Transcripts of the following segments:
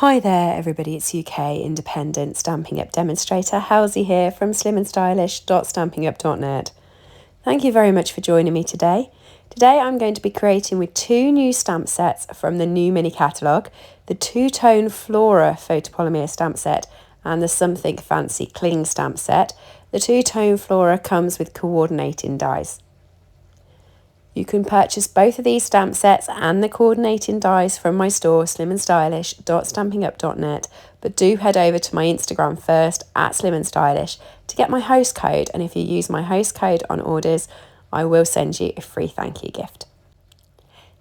Hi there everybody, it's UK independent Stampin' Up demonstrator Helzie here from slimandstylish.stampinup.net. Thank you very much for joining me today. Today I'm going to be creating with two new stamp sets from the new mini catalogue, the two-tone Flora photopolymer stamp set and the Something Fancy cling stamp set. The two-tone Flora comes with coordinating dies. You can purchase both of these stamp sets and the coordinating dies from my store slimandstylish.stampinup.net, but do head over to my Instagram first at slimandstylish to get my host code, and if you use my host code on orders I will send you a free thank you gift.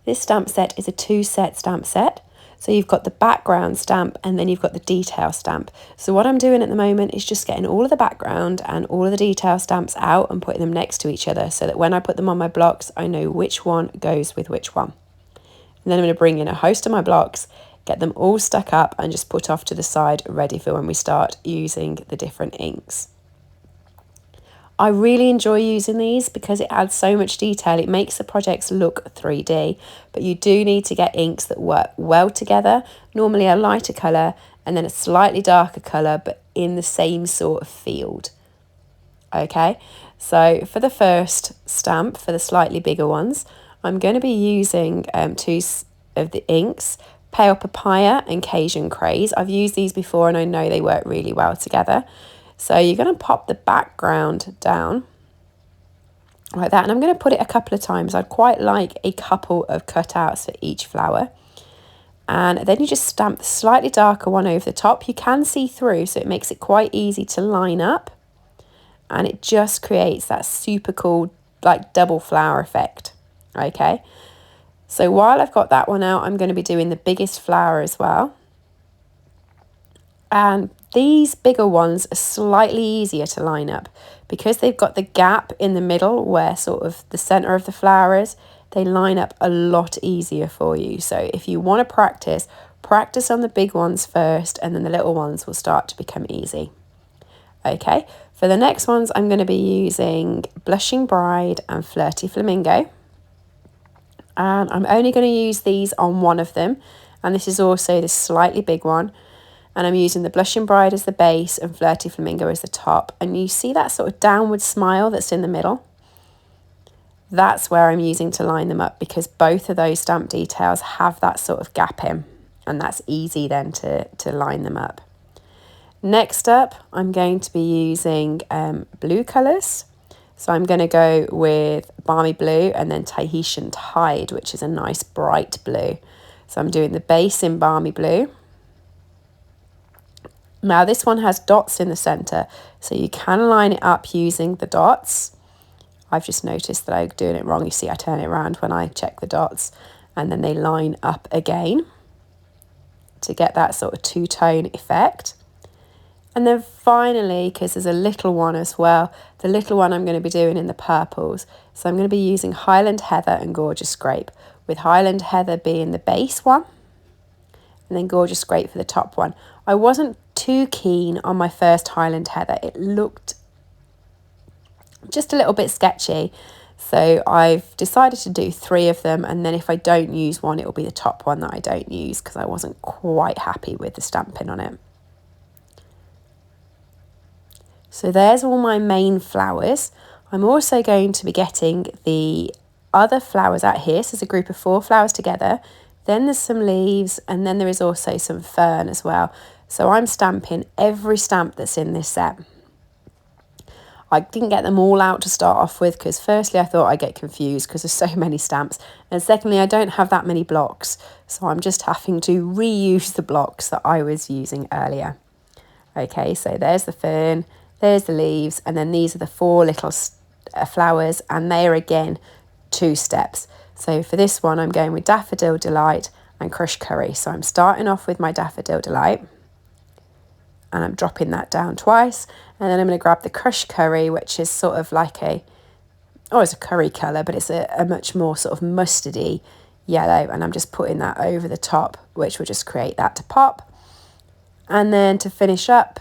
This stamp set is a two-set stamp set. So you've got the background stamp and then you've got the detail stamp. So what I'm doing at the moment is just getting all of the background and all of the detail stamps out and putting them next to each other so that when I put them on my blocks, I know which one goes with which one. And then I'm going to bring in a host of my blocks, get them all stuck up and just put off to the side, ready for when we start using the different inks. I really enjoy using these because it adds so much detail. It makes the projects look 3D, but you do need to get inks that work well together, normally a lighter colour and then a slightly darker colour, but in the same sort of field. Okay, so for the first stamp, for the slightly bigger ones, I'm going to be using two of the inks, Pale Papaya and Cajun Craze. I've used these before and I know they work really well together. So you're going to pop the background down like that, and I'm going to put it a couple of times. I'd quite like a couple of cutouts for each flower. And then you just stamp the slightly darker one over the top. You can see through, so it makes it quite easy to line up. And it just creates that super cool, like double flower effect. Okay. So while I've got that one out, I'm going to be doing the biggest flower as well. And these bigger ones are slightly easier to line up because they've got the gap in the middle where sort of the center of the flower is. They line up a lot easier for you. So if you want to practice on the big ones first, and then the little ones will start to become easy. Okay, for the next ones I'm going to be using Blushing Bride and Flirty Flamingo. And I'm only going to use these on one of them, and this is also the slightly big one. And I'm using the Blushing Bride as the base and Flirty Flamingo as the top. And you see that sort of downward smile that's in the middle? That's where I'm using to line them up, because both of those stamp details have that sort of gap in. And that's easy then to line them up. Next up, I'm going to be using blue colours. So I'm going to go with Balmy Blue and then Tahitian Tide, which is a nice bright blue. So I'm doing the base in Balmy Blue. Now this one has dots in the centre, so you can line it up using the dots. I've just noticed that I'm doing it wrong. You see I turn it around when I check the dots and then they line up again to get that sort of two-tone effect. And then finally, because there's a little one as well, the little one I'm going to be doing in the purples. So I'm going to be using Highland Heather and Gorgeous Grape, with Highland Heather being the base one and then Gorgeous Grape for the top one. I wasn't too keen on my first Highland Heather. It looked just a little bit sketchy. So I've decided to do 3 of them, and then if I don't use one, it will be the top one that I don't use because I wasn't quite happy with the stamping on it. So there's all my main flowers. I'm also going to be getting the other flowers out here. So there's a group of 4 flowers together. Then there's some leaves, and then there is also some fern as well. So I'm stamping every stamp that's in this set. I didn't get them all out to start off with because firstly I thought I'd get confused because there's so many stamps, and secondly I don't have that many blocks, so I'm just having to reuse the blocks that I was using earlier. Okay, so there's the fern, there's the leaves, and then these are the 4 little flowers, and they are again 2 steps. So for this one I'm going with Daffodil Delight and Crushed Curry. So I'm starting off with my Daffodil Delight and I'm dropping that down twice, and then I'm going to grab the Crushed Curry, which is sort of like it's a curry colour, but it's a much more sort of mustardy yellow, and I'm just putting that over the top, which will just create that to pop. And then to finish up,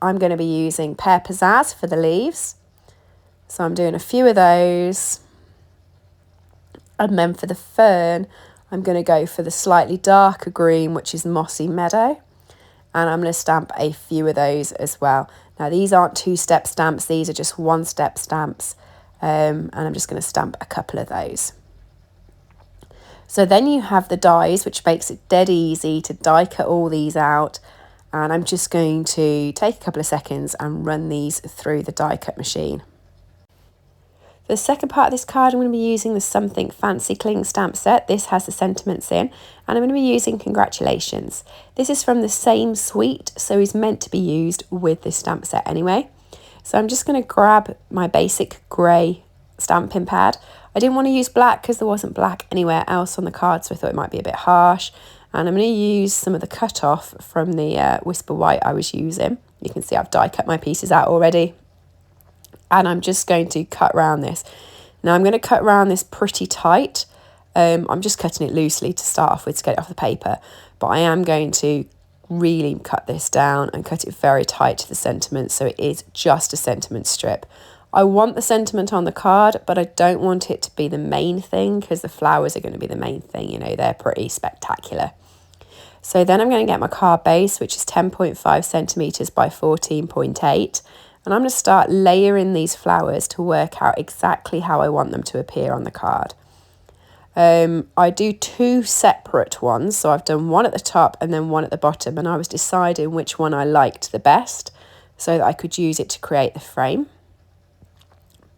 I'm going to be using Pear Pizzazz for the leaves. So I'm doing a few of those. And then for the fern, I'm going to go for the slightly darker green, which is Mossy Meadow. And I'm going to stamp a few of those as well. Now these aren't 2-step stamps, these are just 1-step stamps. And I'm just going to stamp a couple of those. So then you have the dies, which makes it dead easy to die cut all these out. And I'm just going to take a couple of seconds and run these through the die cut machine. For the second part of this card, I'm going to be using the Something Fancy Cling stamp set. This has the sentiments in, and I'm going to be using Congratulations. This is from the same suite, so is meant to be used with this stamp set anyway. So I'm just going to grab my basic grey stamping pad. I didn't want to use black because there wasn't black anywhere else on the card, so I thought it might be a bit harsh. And I'm going to use some of the cut off from the Whisper White I was using. You can see I've die cut my pieces out already. And I'm just going to cut around this. Now I'm going to cut around this pretty tight. I'm just cutting it loosely to start off with to get it off the paper. But I am going to really cut this down and cut it very tight to the sentiment, so it is just a sentiment strip. I want the sentiment on the card, but I don't want it to be the main thing because the flowers are going to be the main thing. You know, they're pretty spectacular. So then I'm going to get my card base, which is 10.5 centimetres by 14.8. And I'm going to start layering these flowers to work out exactly how I want them to appear on the card. I do 2 separate ones, so I've done one at the top and then one at the bottom, and I was deciding which one I liked the best so that I could use it to create the frame.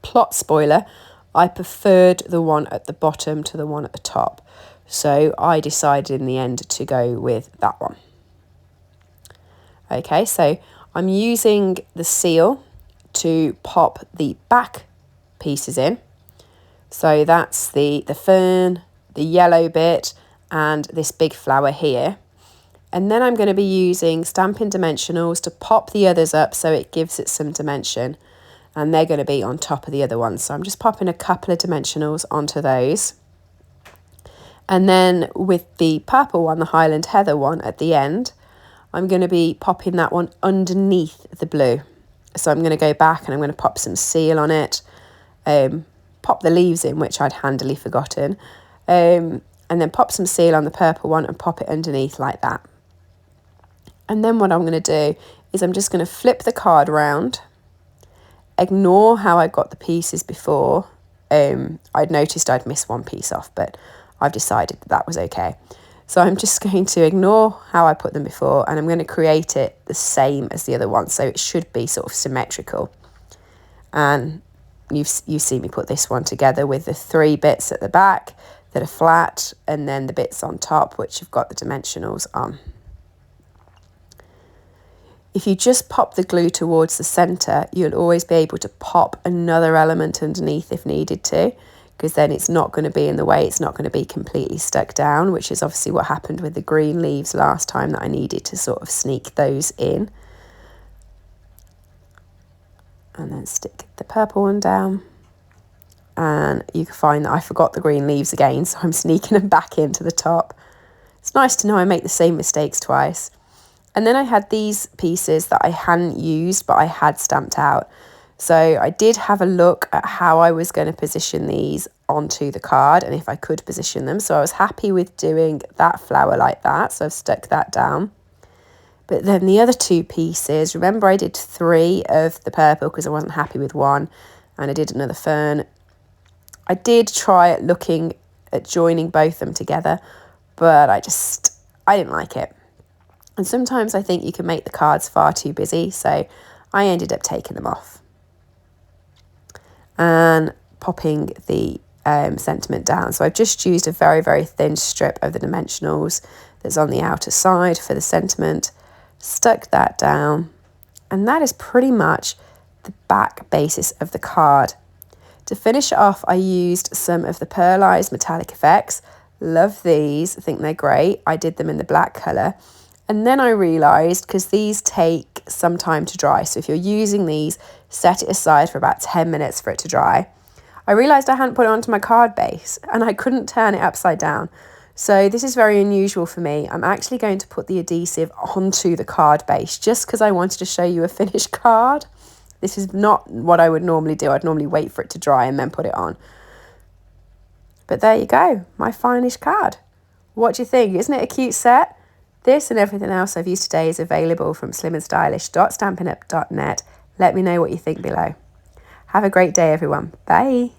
Plot spoiler, I preferred the one at the bottom to the one at the top, so I decided in the end to go with that one. Okay, so I'm using the seal to pop the back pieces in. So that's the fern, the yellow bit, and this big flower here. And then I'm going to be using Stampin' Dimensionals to pop the others up so it gives it some dimension. And they're going to be on top of the other ones. So I'm just popping a couple of dimensionals onto those. And then with the purple one, the Highland Heather one at the end, I'm going to be popping that one underneath the blue. So I'm going to go back and I'm going to pop some seal on it, pop the leaves in, which I'd handily forgotten, and then pop some seal on the purple one and pop it underneath like that. And then what I'm going to do is I'm just going to flip the card around, ignore how I got the pieces before. I'd noticed I'd missed one piece off, but I've decided that was okay. So I'm just going to ignore how I put them before, and I'm going to create it the same as the other one. So it should be sort of symmetrical. And you see me put this one together with the 3 bits at the back that are flat, and then the bits on top, which have got the dimensionals on. If you just pop the glue towards the centre, you'll always be able to pop another element underneath if needed to, because then it's not going to be in the way, it's not going to be completely stuck down, which is obviously what happened with the green leaves last time, that I needed to sort of sneak those in. And then stick the purple one down. And you can find that I forgot the green leaves again, so I'm sneaking them back into the top. It's nice to know I make the same mistakes twice. And then I had these pieces that I hadn't used, but I had stamped out. So I did have a look at how I was going to position these onto the card and if I could position them. So I was happy with doing that flower like that. So I've stuck that down. But then the other 2 pieces, remember I did 3 of the purple because I wasn't happy with one, and I did another fern. I did try looking at joining both them together, but I didn't like it. And sometimes I think you can make the cards far too busy, so I ended up taking them off. And popping the sentiment down. So I've just used a very, very thin strip of the dimensionals that's on the outer side for the sentiment, stuck that down, and that is pretty much the back basis of the card. To finish it off, I used some of the Pearlized Metallic Effects. Love these, I think they're great. I did them in the black colour. And then I realised, because these take some time to dry, so if you're using these, set it aside for about 10 minutes for it to dry. I realised I hadn't put it onto my card base and I couldn't turn it upside down. So this is very unusual for me. I'm actually going to put the adhesive onto the card base just because I wanted to show you a finished card. This is not what I would normally do. I'd normally wait for it to dry and then put it on. But there you go, my finished card. What do you think? Isn't it a cute set? This and everything else I've used today is available from slimandstylish.stampinup.net. Let me know what you think below. Have a great day, everyone. Bye.